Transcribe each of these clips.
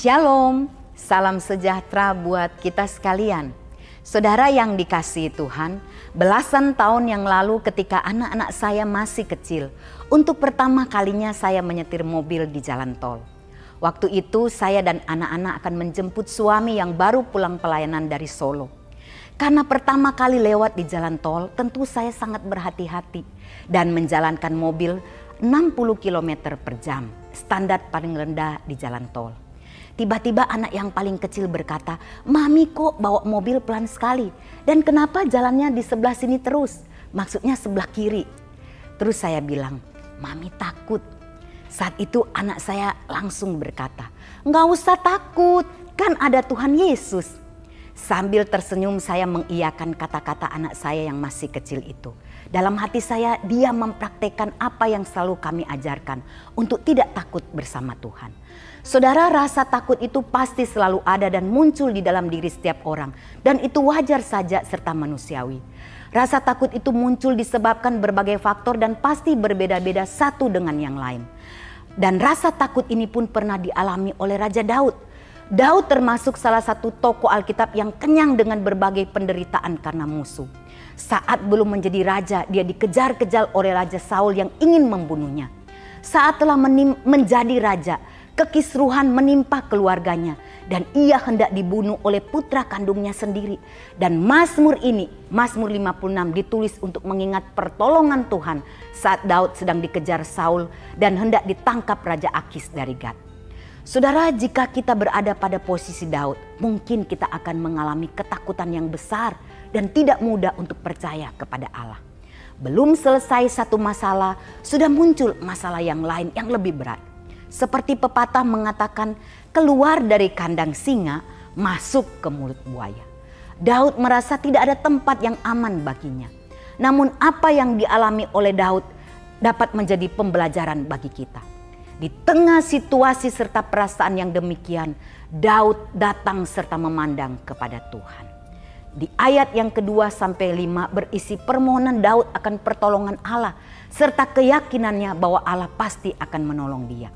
Shalom, salam sejahtera buat kita sekalian. Saudara yang dikasihi Tuhan, belasan tahun yang lalu ketika anak-anak saya masih kecil, untuk pertama kalinya saya menyetir mobil di jalan tol. Waktu itu saya dan anak-anak akan menjemput suami yang baru pulang pelayanan dari Solo. Karena pertama kali lewat di jalan tol, tentu saya sangat berhati-hati dan menjalankan mobil 60 km per jam, standar paling rendah di jalan tol. Tiba-tiba anak yang paling kecil berkata, "Mami kok bawa mobil pelan sekali? Dan kenapa jalannya di sebelah sini terus? Maksudnya sebelah kiri." Terus saya bilang, "Mami takut." Saat itu anak saya langsung berkata, "Nggak usah takut, kan ada Tuhan Yesus." Sambil tersenyum saya mengiyakan kata-kata anak saya yang masih kecil itu. Dalam hati saya dia mempraktekkan apa yang selalu kami ajarkan untuk tidak takut bersama Tuhan. Saudara, rasa takut itu pasti selalu ada dan muncul di dalam diri setiap orang. Dan itu wajar saja serta manusiawi. Rasa takut itu muncul disebabkan berbagai faktor dan pasti berbeda-beda satu dengan yang lain. Dan rasa takut ini pun pernah dialami oleh Raja Daud. Daud termasuk salah satu tokoh Alkitab yang kenyang dengan berbagai penderitaan karena musuh. Saat belum menjadi raja, dia dikejar-kejar oleh Raja Saul yang ingin membunuhnya. Saat telah menjadi raja, kekisruhan menimpa keluarganya dan ia hendak dibunuh oleh putra kandungnya sendiri. Dan Mazmur ini, Mazmur 56 ditulis untuk mengingat pertolongan Tuhan saat Daud sedang dikejar Saul dan hendak ditangkap Raja Akis dari Gat. Saudara, jika kita berada pada posisi Daud, mungkin kita akan mengalami ketakutan yang besar dan tidak mudah untuk percaya kepada Allah. Belum selesai satu masalah, sudah muncul masalah yang lain yang lebih berat. Seperti pepatah mengatakan, keluar dari kandang singa, masuk ke mulut buaya. Daud merasa tidak ada tempat yang aman baginya. Namun apa yang dialami oleh Daud dapat menjadi pembelajaran bagi kita. Di tengah situasi serta perasaan yang demikian, Daud datang serta memandang kepada Tuhan. Di ayat yang kedua sampai 5 berisi permohonan Daud akan pertolongan Allah serta keyakinannya bahwa Allah pasti akan menolong dia.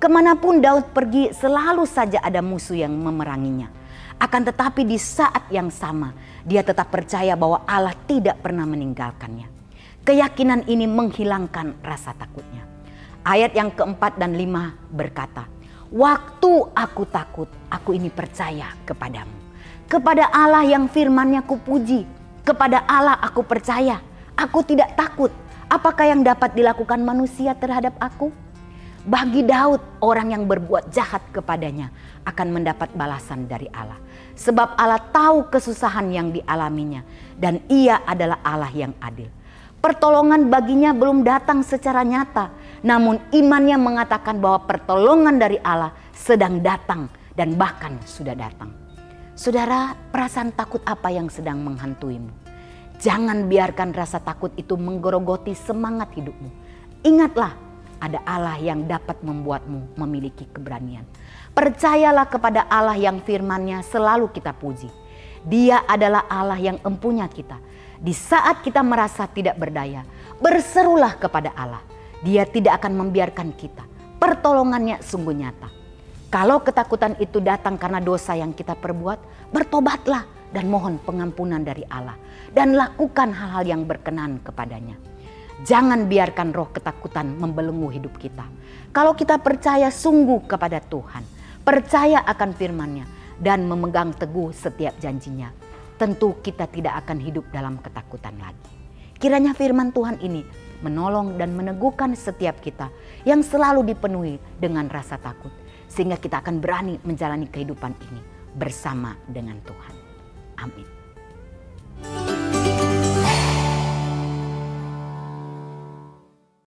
Kemanapun Daud pergi selalu saja ada musuh yang memeranginya. Akan tetapi di saat yang sama dia tetap percaya bahwa Allah tidak pernah meninggalkannya. Keyakinan ini menghilangkan rasa takutnya. Ayat yang keempat dan 5 berkata, "Waktu aku takut, aku ini percaya kepadamu. Kepada Allah yang firman-Nya kupuji, kepada Allah aku percaya, aku tidak takut. Apakah yang dapat dilakukan manusia terhadap aku?" Bagi Daud, orang yang berbuat jahat kepadanya akan mendapat balasan dari Allah. Sebab Allah tahu kesusahan yang dialaminya dan Ia adalah Allah yang adil. Pertolongan baginya belum datang secara nyata, namun imannya mengatakan bahwa pertolongan dari Allah sedang datang dan bahkan sudah datang. Saudara, perasaan takut apa yang sedang menghantuimu? Jangan biarkan rasa takut itu menggerogoti semangat hidupmu. Ingatlah, ada Allah yang dapat membuatmu memiliki keberanian. Percayalah kepada Allah yang firman-Nya selalu kita puji. Dia adalah Allah yang empunya kita. Di saat kita merasa tidak berdaya, berserulah kepada Allah. Dia tidak akan membiarkan kita. Pertolongannya sungguh nyata. Kalau ketakutan itu datang karena dosa yang kita perbuat, bertobatlah dan mohon pengampunan dari Allah. Dan lakukan hal-hal yang berkenan kepadanya. Jangan biarkan roh ketakutan membelenggu hidup kita. Kalau kita percaya sungguh kepada Tuhan, percaya akan firman-Nya, dan memegang teguh setiap janjinya, tentu kita tidak akan hidup dalam ketakutan lagi. Kiranya firman Tuhan ini menolong dan meneguhkan setiap kita yang selalu dipenuhi dengan rasa takut. Sehingga kita akan berani menjalani kehidupan ini bersama dengan Tuhan. Amin.